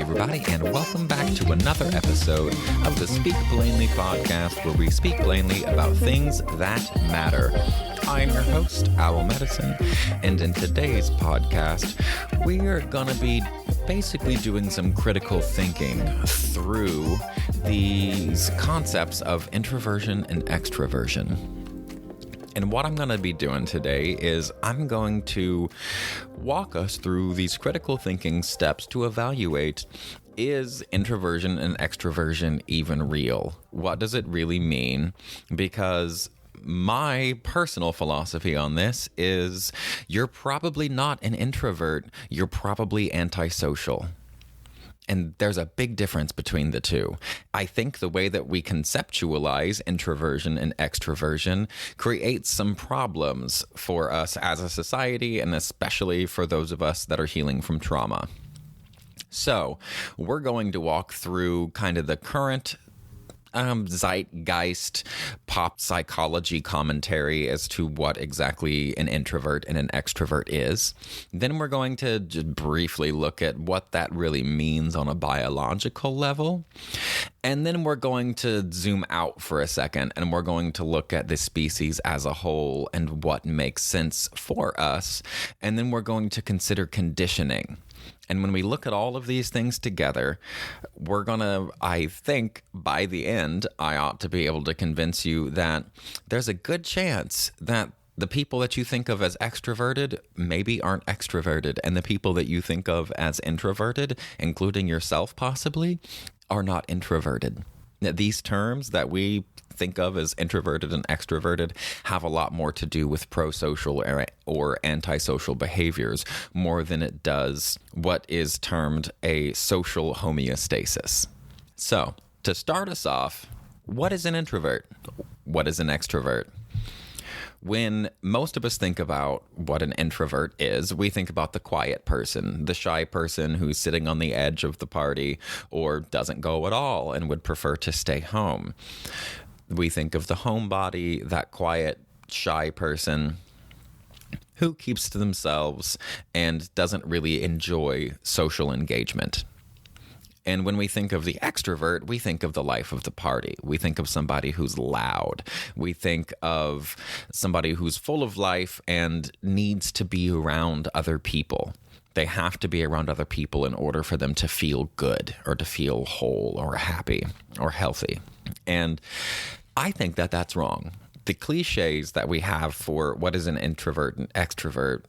Everybody, and welcome back to another episode of the Speak Plainly podcast, where we speak plainly about things that matter. I'm your host, Owl Medicine, and in today's podcast, we are going to be basically doing some critical thinking through these concepts of introversion and extroversion. And what I'm going to be doing today is I'm going to walk us through these critical thinking steps to evaluate, is introversion and extroversion even real? What does it really mean? Because my personal philosophy on this is you're probably not an introvert, you're probably antisocial. And there's a big difference between the two. I think the way that we conceptualize introversion and extroversion creates some problems for us as a society, and especially for those of us that are healing from trauma. So we're going to walk through kind of the current zeitgeist pop psychology commentary as to what exactly an introvert and an extrovert is. Then we're going to just briefly look at what that really means on a biological level. And then we're going to zoom out for a second, and we're going to look at the species as a whole and what makes sense for us. And then we're going to consider conditioning. And when we look at all of these things together, we're going to, I think, by the end, I ought to be able to convince you that there's a good chance that the people that you think of as extroverted maybe aren't extroverted, and the people that you think of as introverted, including yourself possibly, are not introverted. Now, these terms that we think of as introverted and extroverted have a lot more to do with pro-social or antisocial behaviors more than it does what is termed a social homeostasis. So, to start us off, what is an introvert? What is an extrovert? When most of us think about what an introvert is, we think about the quiet person, the shy person who's sitting on the edge of the party or doesn't go at all and would prefer to stay home. We think of the homebody, that quiet, shy person who keeps to themselves and doesn't really enjoy social engagement. And when we think of the extrovert, we think of the life of the party. We think of somebody who's loud. We think of somebody who's full of life and needs to be around other people. They have to be around other people in order for them to feel good or to feel whole or happy or healthy. And I think that that's wrong. The cliches that we have for what is an introvert and extrovert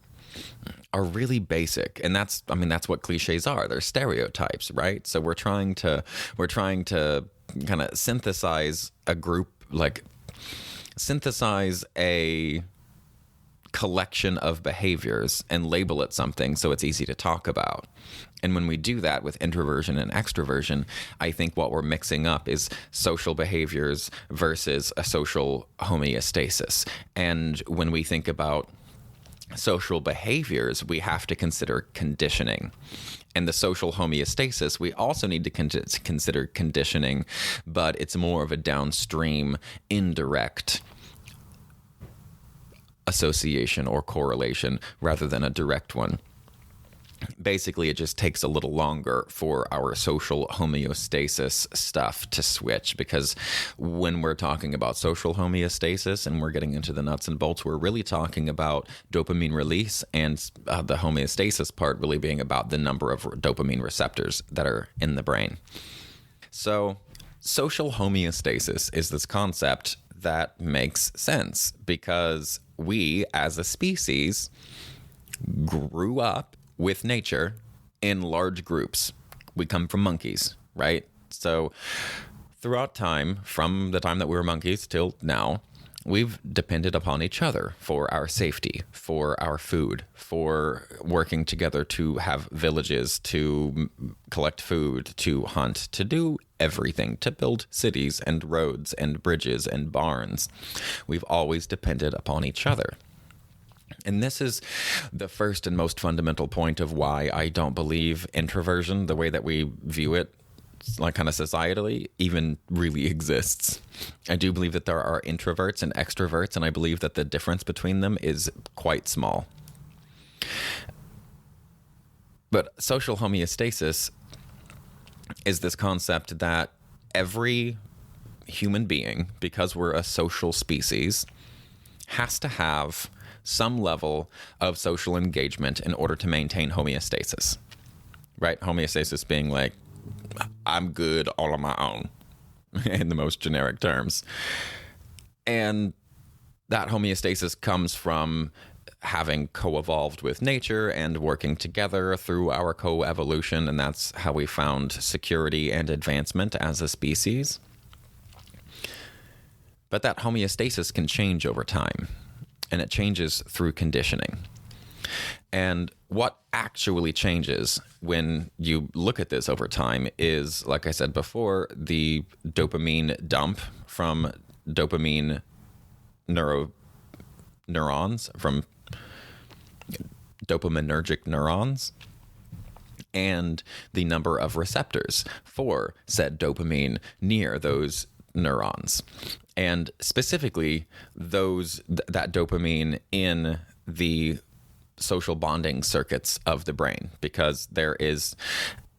are really basic, and that's what cliches are. They're stereotypes, right? So we're trying to kind of synthesize a collection of behaviors and label it something so it's easy to talk about. And when we do that with introversion and extroversion, I think what we're mixing up is social behaviors versus a social homeostasis. And when we think about social behaviors, we have to consider conditioning. And the social homeostasis, we also need to consider conditioning, but it's more of a downstream, indirect association or correlation rather than a direct one. Basically, it just takes a little longer for our social homeostasis stuff to switch, because when we're talking about social homeostasis and we're getting into the nuts and bolts, we're really talking about dopamine release, and the homeostasis part really being about the number of dopamine receptors that are in the brain. So social homeostasis is this concept that makes sense because we as a species grew up with nature in large groups. We come from monkeys, right? So throughout time, from the time that we were monkeys till now, we've depended upon each other for our safety, for our food, for working together to have villages, to collect food, to hunt, to do everything, to build cities and roads and bridges and barns. We've always depended upon each other. And this is the first and most fundamental point of why I don't believe introversion, the way that we view it, like kind of societally, even really exists. I do believe that there are introverts and extroverts, and I believe that the difference between them is quite small. But social homeostasis is this concept that every human being, because we're a social species, has to have some level of social engagement in order to maintain homeostasis, right? Homeostasis being like, I'm good all on my own, in the most generic terms. And that homeostasis comes from having co-evolved with nature and working together through our co-evolution, and that's how we found security and advancement as a species. But that homeostasis can change over time, and it changes through conditioning. And what actually changes when you look at this over time is, like I said before, the dopamine dump from dopamine neurons, from dopaminergic neurons, and the number of receptors for said dopamine near those neurons. And specifically, that dopamine in the social bonding circuits of the brain, because there is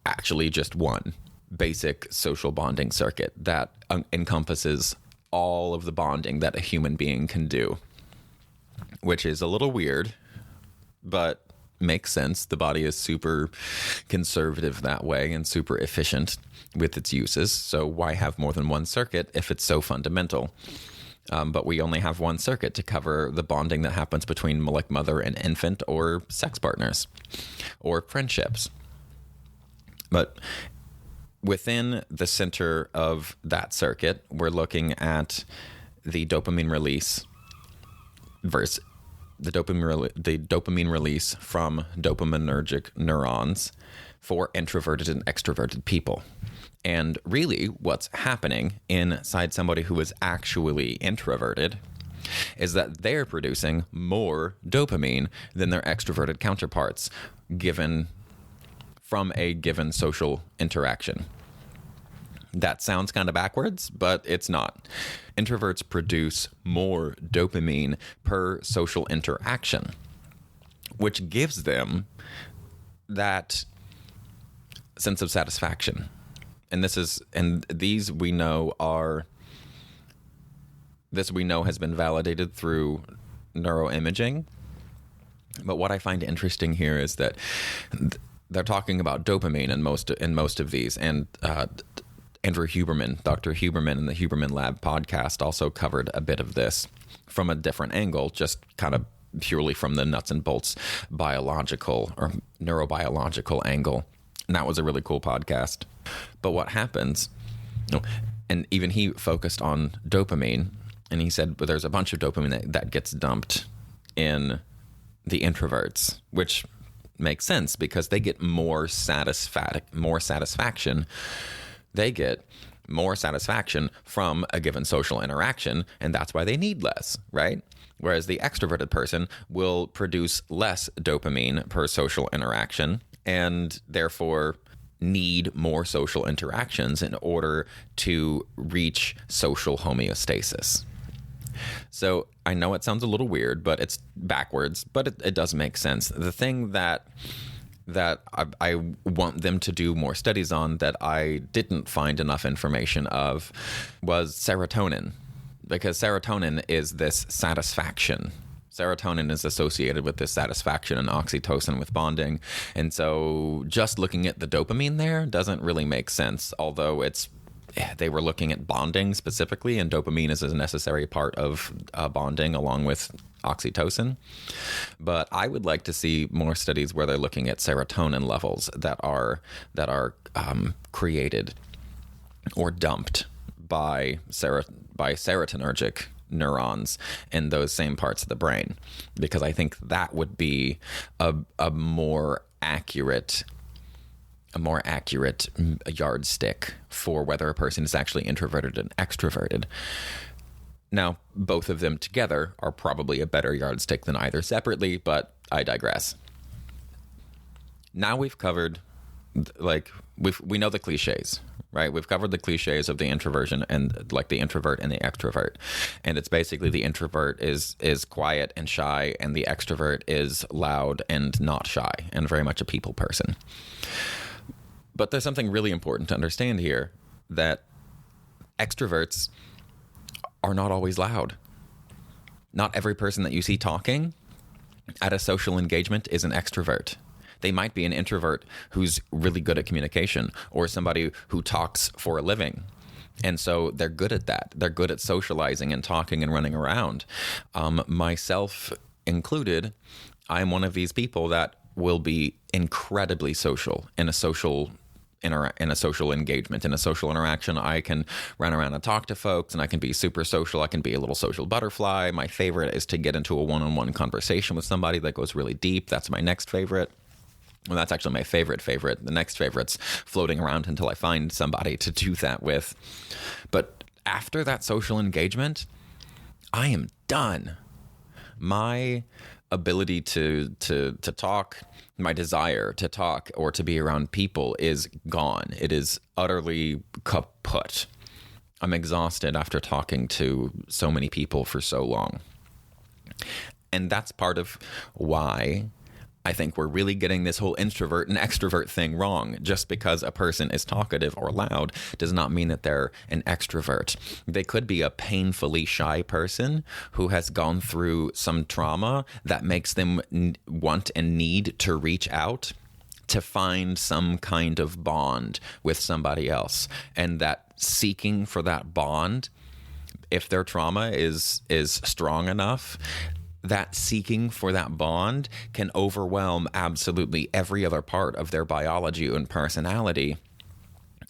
actually just one basic social bonding circuit that encompasses all of the bonding that a human being can do, which is a little weird, but makes sense. The body is super conservative that way and super efficient with its uses. So why have more than one circuit if it's so fundamental? But we only have one circuit to cover the bonding that happens between like mother and infant, or sex partners, or friendships. But within the center of that circuit, we're looking at the dopamine release versus the dopamine release from dopaminergic neurons for introverted and extroverted people. And really what's happening inside somebody who is actually introverted is that they're producing more dopamine than their extroverted counterparts given from a given social interaction. That sounds kind of backwards, but it's not. Introverts produce more dopamine per social interaction, which gives them that sense of satisfaction. And these we know has been validated through neuroimaging. But what I find interesting here is that they're talking about dopamine in most of these, and Andrew Huberman, Dr. Huberman in the Huberman Lab podcast also covered a bit of this from a different angle, just kind of purely from the nuts and bolts biological or neurobiological angle. And that was a really cool podcast. But what happens, and even he focused on dopamine, and he said, but there's a bunch of dopamine that gets dumped in the introverts, which makes sense because they get more satisfaction. They get more satisfaction from a given social interaction, and that's why they need less, right? Whereas the extroverted person will produce less dopamine per social interaction, and therefore need more social interactions in order to reach social homeostasis. So I know it sounds a little weird, but it's backwards, but it does make sense. The thing that I want them to do more studies on that I didn't find enough information of was serotonin, because serotonin is this satisfaction. Serotonin is associated with this satisfaction, and oxytocin with bonding. And so just looking at the dopamine there doesn't really make sense, although they were looking at bonding specifically, and dopamine is a necessary part of bonding along with oxytocin. But I would like to see more studies where they're looking at serotonin levels that are created or dumped by serotonergic neurons in those same parts of the brain, because I think that would be a more accurate yardstick for whether a person is actually introverted and extroverted. Now, both of them together are probably a better yardstick than either separately, but I digress. Now we've covered, we know the cliches, right? We've covered the cliches of the introversion and like the introvert and the extrovert. And it's basically the introvert is quiet and shy, and the extrovert is loud and not shy and very much a people person. But there's something really important to understand here, that extroverts are not always loud. Not every person that you see talking at a social engagement is an extrovert. They might be an introvert who's really good at communication, or somebody who talks for a living. And so they're good at that. They're good at socializing and talking and running around. Myself included, I'm one of these people that will be incredibly social in a social engagement, in a social interaction. I can run around and talk to folks, and I can be super social. I can be a little social butterfly. My favorite is to get into a one-on-one conversation with somebody that goes really deep. That's my next favorite. Well, that's actually my favorite. The next favorite's floating around until I find somebody to do that with. But after that social engagement, I am done. My ability to talk, my desire to talk or to be around people is gone. It is utterly kaput. I'm exhausted after talking to so many people for so long. And that's part of why I think we're really getting this whole introvert and extrovert thing wrong. Just because a person is talkative or loud does not mean that they're an extrovert. They could be a painfully shy person who has gone through some trauma that makes them want and need to reach out to find some kind of bond with somebody else. And that seeking for that bond, if their trauma is strong enough, that seeking for that bond can overwhelm absolutely every other part of their biology and personality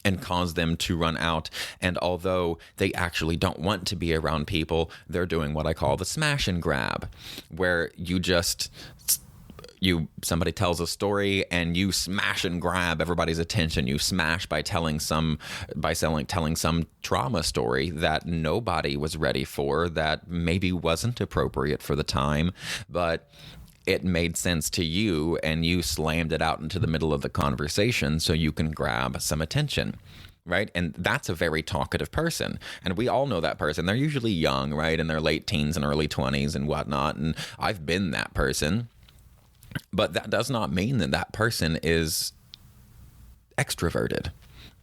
and cause them to run out. And although they actually don't want to be around people, they're doing what I call the smash and grab, where somebody tells a story and you smash and grab everybody's attention. You smash by telling some trauma story that nobody was ready for, that maybe wasn't appropriate for the time, but it made sense to you, and you slammed it out into the middle of the conversation so you can grab some attention. Right. And that's a very talkative person. And we all know that person. They're usually young, right? In their late teens and early 20s and whatnot. And I've been that person. But that does not mean that that person is extroverted.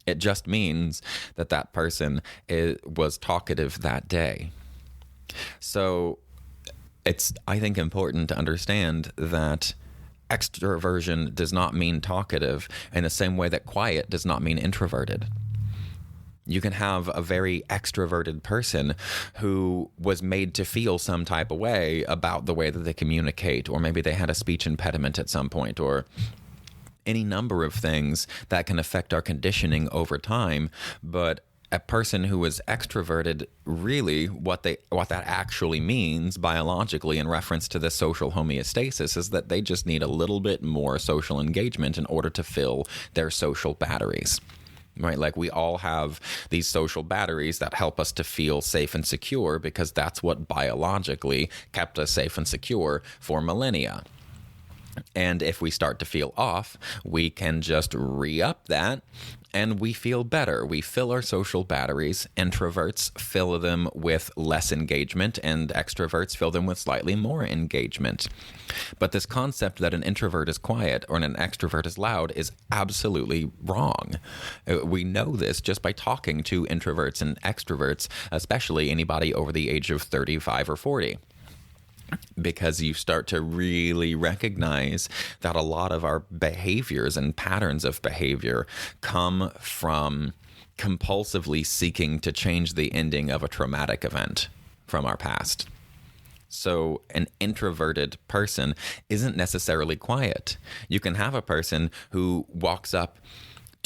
It just means that that person was talkative that day. So it's, I think, important to understand that extroversion does not mean talkative in the same way that quiet does not mean introverted. You can have a very extroverted person who was made to feel some type of way about the way that they communicate, or maybe they had a speech impediment at some point, or any number of things that can affect our conditioning over time. But a person who is extroverted, really what that actually means biologically in reference to the social homeostasis is that they just need a little bit more social engagement in order to fill their social batteries. Right? Like, we all have these social batteries that help us to feel safe and secure, because that's what biologically kept us safe and secure for millennia. And if we start to feel off, we can just re-up that and we feel better. We fill our social batteries. Introverts fill them with less engagement, and extroverts fill them with slightly more engagement. But this concept that an introvert is quiet or an extrovert is loud is absolutely wrong. We know this just by talking to introverts and extroverts, especially anybody over the age of 35 or 40. Because you start to really recognize that a lot of our behaviors and patterns of behavior come from compulsively seeking to change the ending of a traumatic event from our past. So an introverted person isn't necessarily quiet. You can have a person who walks up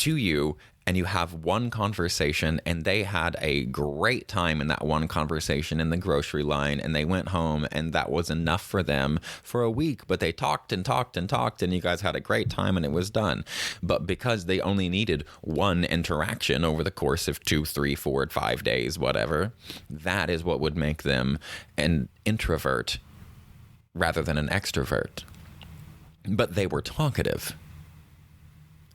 to you, and you have one conversation, and they had a great time in that one conversation in the grocery line, and they went home, and that was enough for them for a week. But they talked and talked and talked, and you guys had a great time, and it was done. But because they only needed one interaction over the course of 2, 3, 4, 5 days, whatever, that is what would make them an introvert rather than an extrovert. But they were talkative.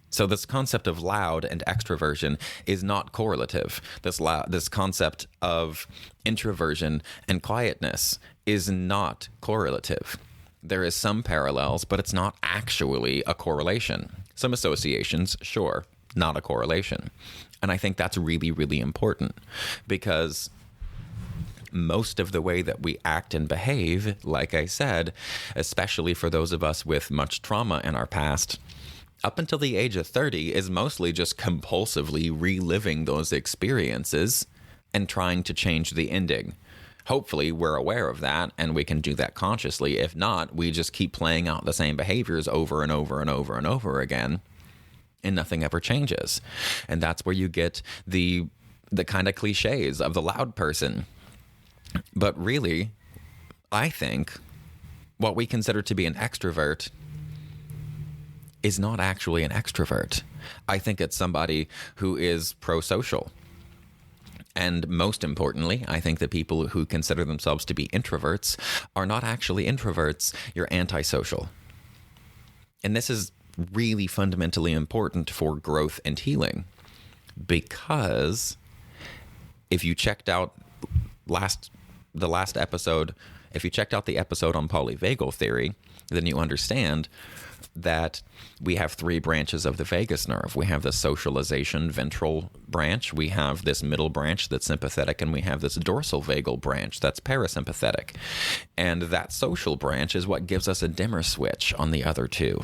So this concept of loud and extroversion is not correlative. This concept of introversion and quietness is not correlative. There is some parallels, but it's not actually a correlation. Some associations, sure, not a correlation. And I think that's really, really important, because most of the way that we act and behave, like I said, especially for those of us with much trauma in our past, up until the age of 30 is mostly just compulsively reliving those experiences and trying to change the ending. Hopefully we're aware of that and we can do that consciously. If not, we just keep playing out the same behaviors over and over and over and over again, and nothing ever changes. And that's where you get the kind of cliches of the loud person. But really, I think what we consider to be an extrovert is not actually an extrovert. I think it's somebody who is pro-social. And most importantly, I think that people who consider themselves to be introverts are not actually introverts. You're antisocial. And this is really fundamentally important for growth and healing, because if you checked out the last episode, if you checked out the episode on polyvagal theory, then you understand that we have 3 branches of the vagus nerve. We have the socialization ventral branch, we have this middle branch that's sympathetic, and we have this dorsal vagal branch that's parasympathetic. And that social branch is what gives us a dimmer switch on the other 2.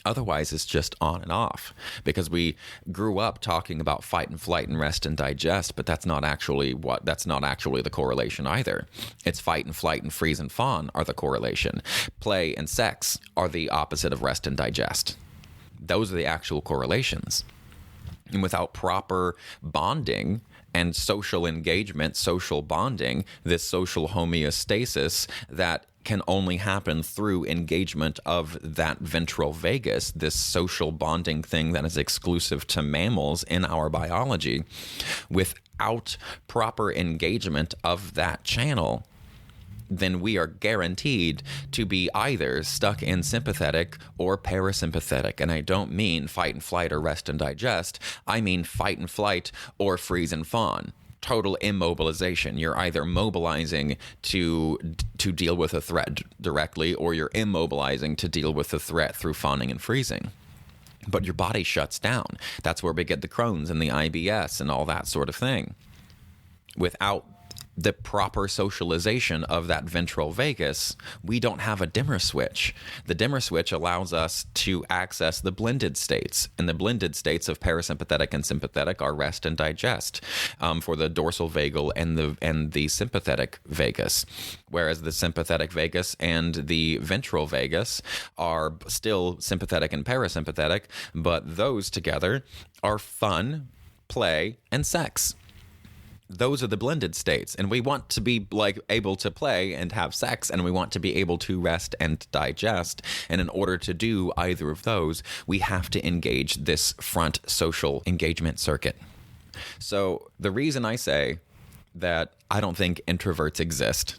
Otherwise, it's just on and off, because we grew up talking about fight and flight and rest and digest, but that's not actually the correlation either. It's fight and flight and freeze and fawn are the correlation. Play and sex are the opposite of rest and digest. Those are the actual correlations. And without proper bonding and social engagement, social bonding, this social homeostasis that can only happen through engagement of that ventral vagus, this social bonding thing that is exclusive to mammals in our biology. Without proper engagement of that channel, then we are guaranteed to be either stuck in sympathetic or parasympathetic. And I don't mean fight and flight or rest and digest. I mean fight and flight or freeze and fawn. Total immobilization. You're either mobilizing to deal with a threat directly, or you're immobilizing to deal with the threat through fawning and freezing. But your body shuts down. That's where we get the Crohn's and the IBS and all that sort of thing. Without the proper socialization of that ventral vagus, we don't have a dimmer switch. The dimmer switch allows us to access the blended states, and the blended states of parasympathetic and sympathetic are rest and digest for the dorsal vagal and the sympathetic vagus, whereas the sympathetic vagus and the ventral vagus are still sympathetic and parasympathetic, but those together are fun, play, and sex. Those are the blended states, and we want to be able to play and have sex, and we want to be able to rest and digest. And in order to do either of those, we have to engage this front social engagement circuit. So the reason I say that I don't think introverts exist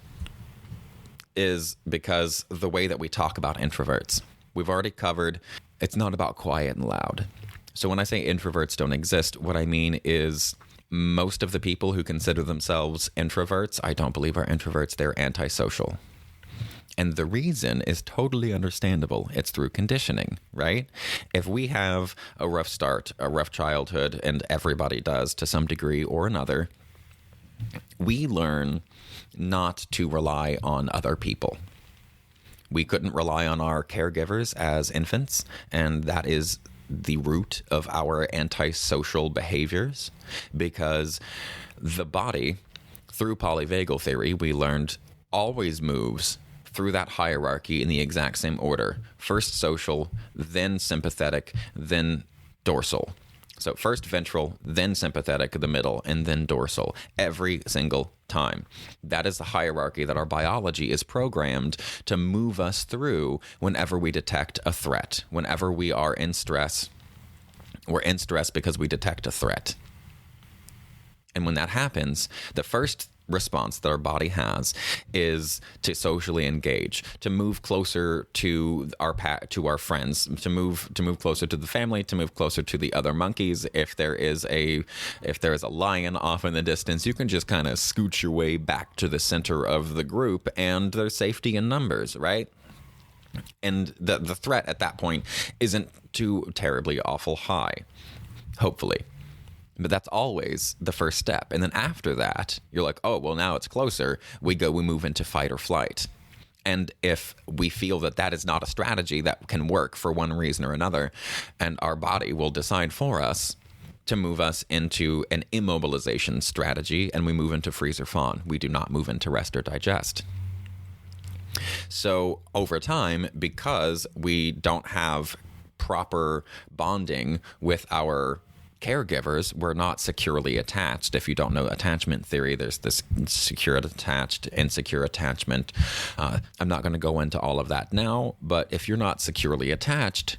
is because the way that we talk about introverts. We've already covered it's not about quiet and loud. So when I say introverts don't exist, what I mean is most of the people who consider themselves introverts, I don't believe are introverts. They're antisocial. And the reason is totally understandable. It's through conditioning, right? If we have a rough start, a rough childhood, and everybody does to some degree or another, we learn not to rely on other people. We couldn't rely on our caregivers as infants, and that is the root of our antisocial behaviors, because the body, through polyvagal theory, we learned always moves through that hierarchy in the exact same order. First social, then sympathetic, then dorsal. So first ventral, then sympathetic, the middle, and then dorsal, every single time. That is the hierarchy that our biology is programmed to move us through whenever we detect a threat. Whenever we are in stress, we're in stress because we detect a threat. And when that happens, the first response that our body has is to socially engage, to move closer to our friends, to move closer to the family, to move closer to the other monkeys. If there is a lion off in the distance, you can just kind of scoot your way back to the center of the group, and there's safety in numbers, right? And the threat at that point isn't too terribly awful high, hopefully. But that's always the first step. And then after that, you're like, oh, well, now it's closer. We move into fight or flight. And if we feel that that is not a strategy that can work for one reason or another, and our body will decide for us to move us into an immobilization strategy, and we move into freeze or fawn. We do not move into rest or digest. So over time, because we don't have proper bonding with our caregivers, we're not securely attached. If you don't know attachment theory, there's this secure attached, insecure attachment. I'm not going to go into all of that now, but if you're not securely attached,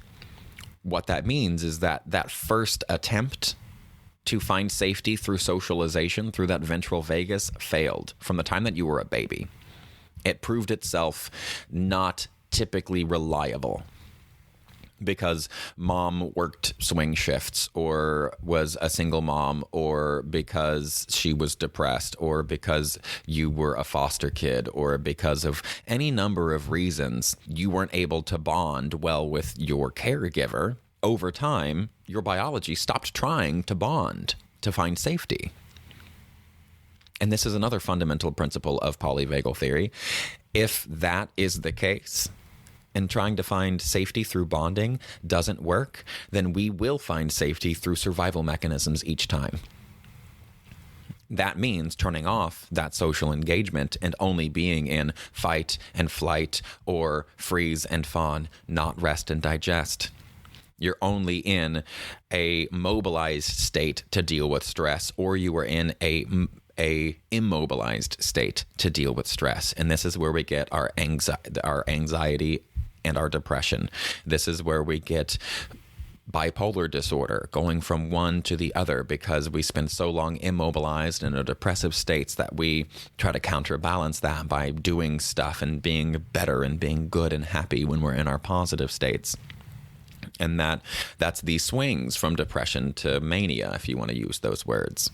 what that means is that first attempt to find safety through socialization, through that ventral vagus, failed from the time that you were a baby. It proved itself not typically reliable, because mom worked swing shifts, or was a single mom, or because she was depressed, or because you were a foster kid, or because of any number of reasons you weren't able to bond well with your caregiver. Over time, your biology stopped trying to bond to find safety. And this is another fundamental principle of polyvagal theory. If that is the case, and trying to find safety through bonding doesn't work, then we will find safety through survival mechanisms each time. That means turning off that social engagement and only being in fight and flight, or freeze and fawn, not rest and digest. You're only in a mobilized state to deal with stress, or you are in a immobilized state to deal with stress. And this is where we get our anxiety and our depression. This is where we get bipolar disorder, going from one to the other, because we spend so long immobilized in a depressive states that we try to counterbalance that by doing stuff and being better and being good and happy when we're in our positive states. And that's the swings from depression to mania, if you want to use those words.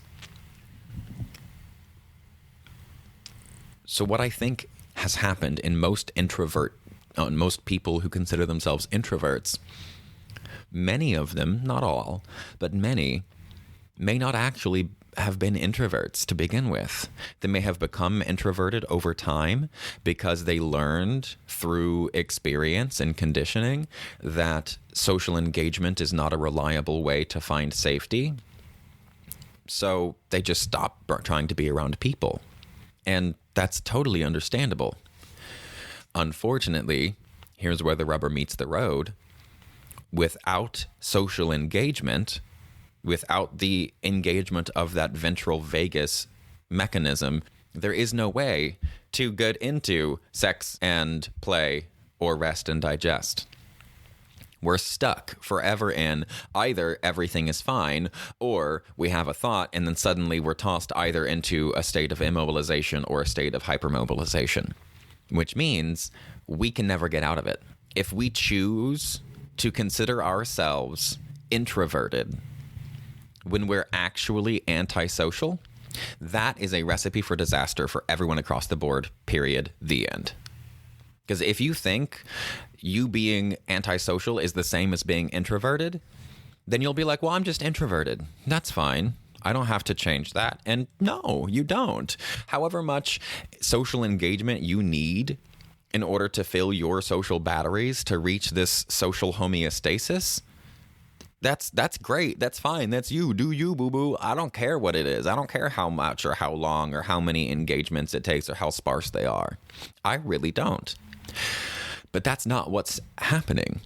So what I think has happened in most people who consider themselves introverts, many of them, not all, but many, may not actually have been introverts to begin with. They may have become introverted over time because they learned through experience and conditioning that social engagement is not a reliable way to find safety. So they just stopped trying to be around people. And that's totally understandable. Unfortunately, here's where the rubber meets the road. Without social engagement, without the engagement of that ventral vagus mechanism, there is no way to get into sex and play or rest and digest. We're stuck forever in either everything is fine, or we have a thought and then suddenly we're tossed either into a state of immobilization or a state of hypermobilization, which means we can never get out of it. If we choose to consider ourselves introverted when we're actually antisocial, that is a recipe for disaster for everyone across the board, period, the end. Because if you think you being antisocial is the same as being introverted, then you'll be like, well, I'm just introverted. That's fine. I don't have to change that. And no, you don't. However much social engagement you need in order to fill your social batteries to reach this social homeostasis, that's great. That's fine. That's you. Do you, boo-boo. I don't care what it is. I don't care how much or how long or how many engagements it takes or how sparse they are. I really don't. But that's not what's happening.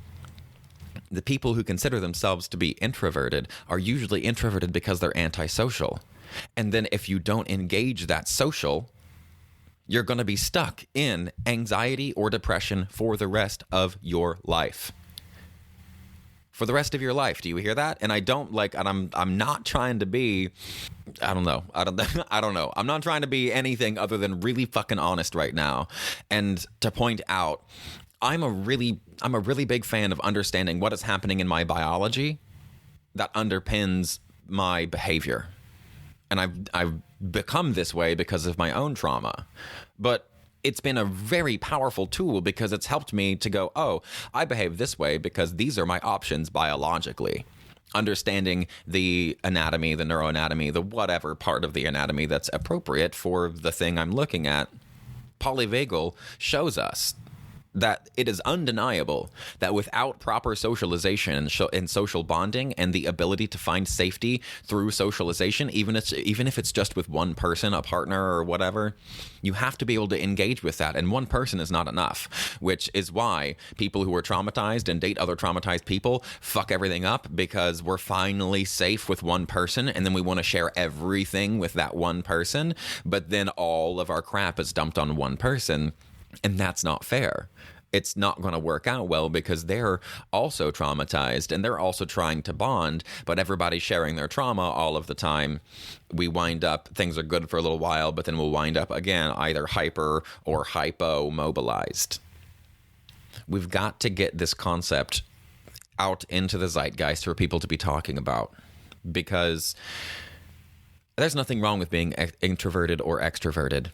The people who consider themselves to be introverted are usually introverted because they're antisocial. And then if you don't engage that social, you're going to be stuck in anxiety or depression for the rest of your life. For the rest of your life. Do you hear that? And I'm not trying to be, I don't know. I'm not trying to be anything other than really fucking honest right now. And to point out, I'm a really big fan of understanding what is happening in my biology that underpins my behavior. And I've become this way because of my own trauma. But it's been a very powerful tool because it's helped me to go, oh, I behave this way because these are my options biologically. Understanding the anatomy, the neuroanatomy, the whatever part of the anatomy that's appropriate for the thing I'm looking at. Polyvagal shows us that it is undeniable that without proper socialization and social bonding and the ability to find safety through socialization, even if it's just with one person, a partner or whatever, you have to be able to engage with that. And one person is not enough, which is why people who are traumatized and date other traumatized people fuck everything up, because we're finally safe with one person and then we want to share everything with that one person. But then all of our crap is dumped on one person. And that's not fair. It's not going to work out well because they're also traumatized and they're also trying to bond, but everybody's sharing their trauma all of the time. We wind up, things are good for a little while, but then we'll wind up again either hyper or hypo mobilized. We've got to get this concept out into the zeitgeist for people to be talking about, because there's nothing wrong with being introverted or extroverted.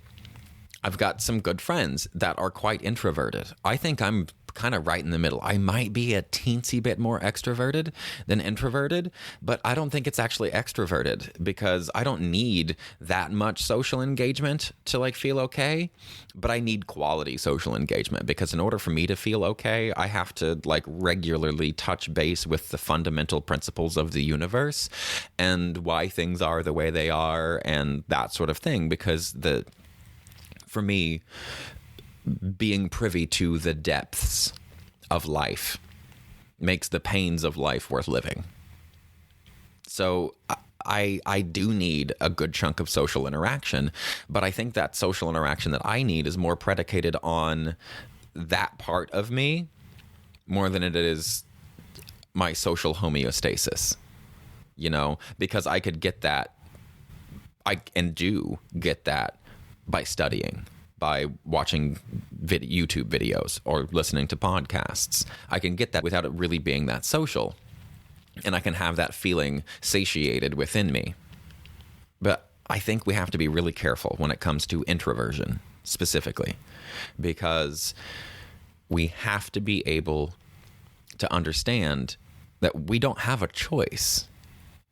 I've got some good friends that are quite introverted. I think I'm kind of right in the middle. I might be a teensy bit more extroverted than introverted, but I don't think it's actually extroverted because I don't need that much social engagement to feel okay, but I need quality social engagement because in order for me to feel okay, I have to regularly touch base with the fundamental principles of the universe and why things are the way they are and that sort of thing, because for me, being privy to the depths of life makes the pains of life worth living. So I do need a good chunk of social interaction, but I think that social interaction that I need is more predicated on that part of me more than it is my social homeostasis, because I could get that, and do get that by studying, by watching YouTube videos or listening to podcasts. I can get that without it really being that social. And I can have that feeling satiated within me. But I think we have to be really careful when it comes to introversion specifically, because we have to be able to understand that we don't have a choice.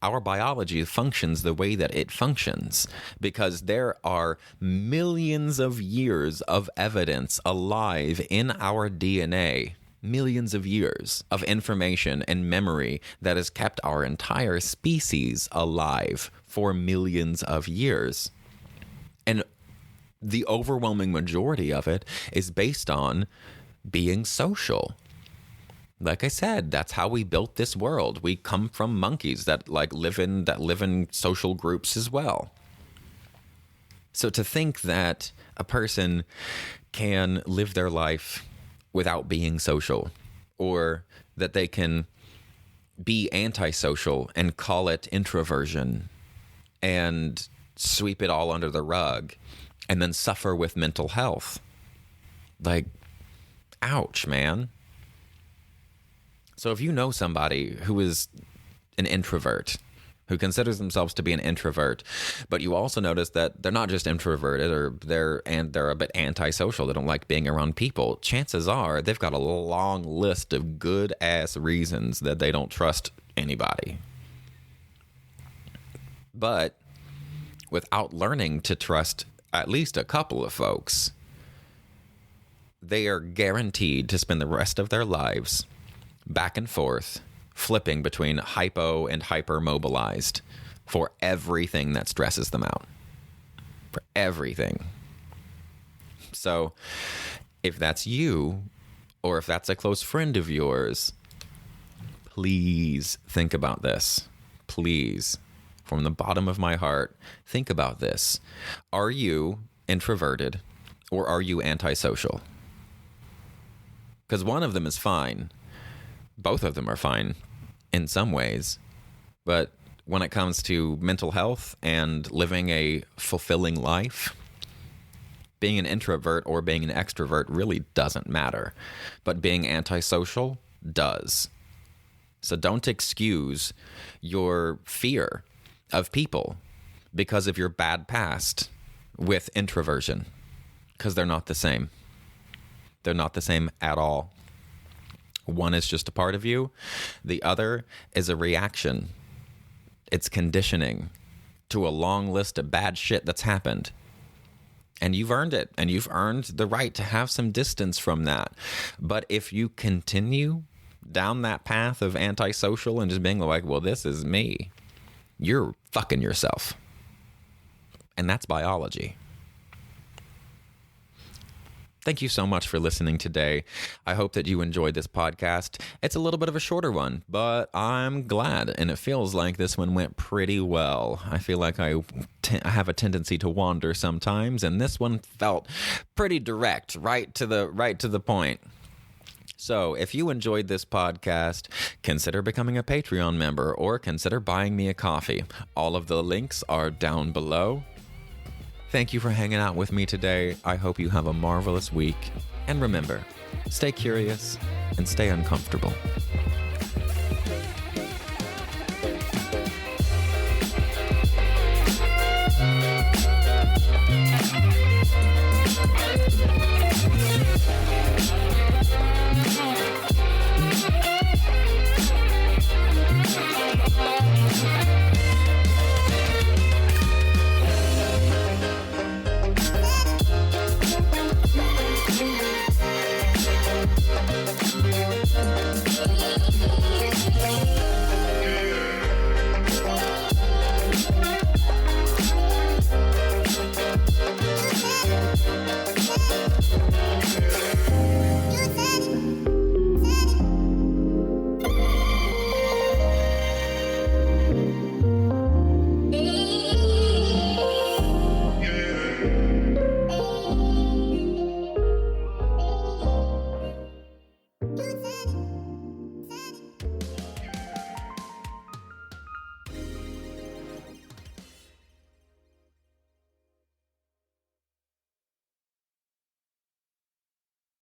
Our biology functions the way that it functions because there are millions of years of evidence alive in our DNA, millions of years of information and memory that has kept our entire species alive for millions of years. And the overwhelming majority of it is based on being social. Like I said, that's how we built this world. We come from monkeys that live in social groups as well. So to think that a person can live their life without being social, or that they can be antisocial and call it introversion and sweep it all under the rug and then suffer with mental health. Ouch, man. So if you know somebody who is an introvert, who considers themselves to be an introvert, but you also notice that they're not just introverted or they're a bit antisocial, they don't like being around people, chances are they've got a long list of good ass reasons that they don't trust anybody. But without learning to trust at least a couple of folks, they are guaranteed to spend the rest of their lives back and forth, flipping between hypo and hypermobilized for everything that stresses them out. For everything. So, if that's you, or if that's a close friend of yours, please think about this. Please, from the bottom of my heart, think about this. Are you introverted or are you antisocial? Because one of them is fine. Both of them are fine in some ways. But when it comes to mental health and living a fulfilling life, being an introvert or being an extrovert really doesn't matter. But being antisocial does. So don't excuse your fear of people because of your bad past with introversion, because they're not the same. They're not the same at all. One is just a part of you. The other is a reaction. It's conditioning to a long list of bad shit that's happened. And you've earned it, and you've earned the right to have some distance from that. But if you continue down that path of antisocial and just being like, well, this is me, you're fucking yourself. And that's biology. Thank you so much for listening today. I hope that you enjoyed this podcast. It's a little bit of a shorter one, but I'm glad, and it feels like this one went pretty well. I feel like I have a tendency to wander sometimes, and this one felt pretty direct, right to the point. So if you enjoyed this podcast, consider becoming a Patreon member or consider buying me a coffee. All of the links are down below. Thank you for hanging out with me today. I hope you have a marvelous week. And remember, stay curious and stay uncomfortable.